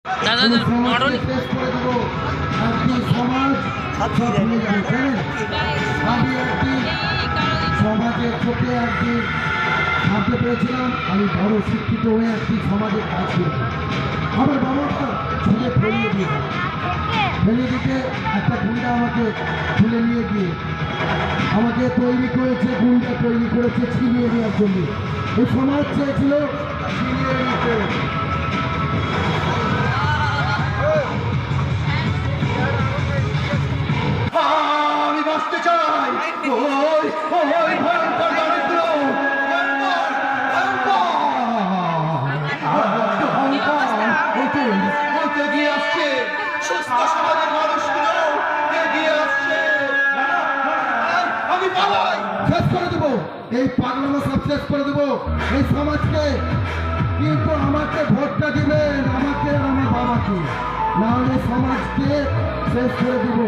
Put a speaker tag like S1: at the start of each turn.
S1: শেষ করে দেবো। একটি সমাজ আমি একটি সমাজের চোখে একদিন ভাবতে পেরেছিলাম আমি বড় শিক্ষিত হয়ে একটি সমাজের কাজ করব। আমার বাবাটা ছেলে ফেলিয়ে দিতে একটা গুন্ডা আমাকে তুলে নিয়ে গিয়ে আমাকে তৈরি করেছে, গুন্ডা তৈরি করেছে ছিনিয়ে নেওয়ার জন্য। এই সমাজ চেয়েছিল ছিনিয়ে নিতে। আমি বাঁচতে চাই ওই ভয়ঙ্কর দারিদ্র, এগিয়ে আসছে সুস্থ সমাজের মানুষগুলো এগিয়ে আসছে। আমি পালাই শেষ করে দেবো, এই পাগলামো সব শেষ করে দেবো এই সমাজকে। কিন্তু আমাকে ভোটটা দিবেন, আমাকে আর আমার বাবাকে, নাহলে সমাজকে শেষ করে দেবো।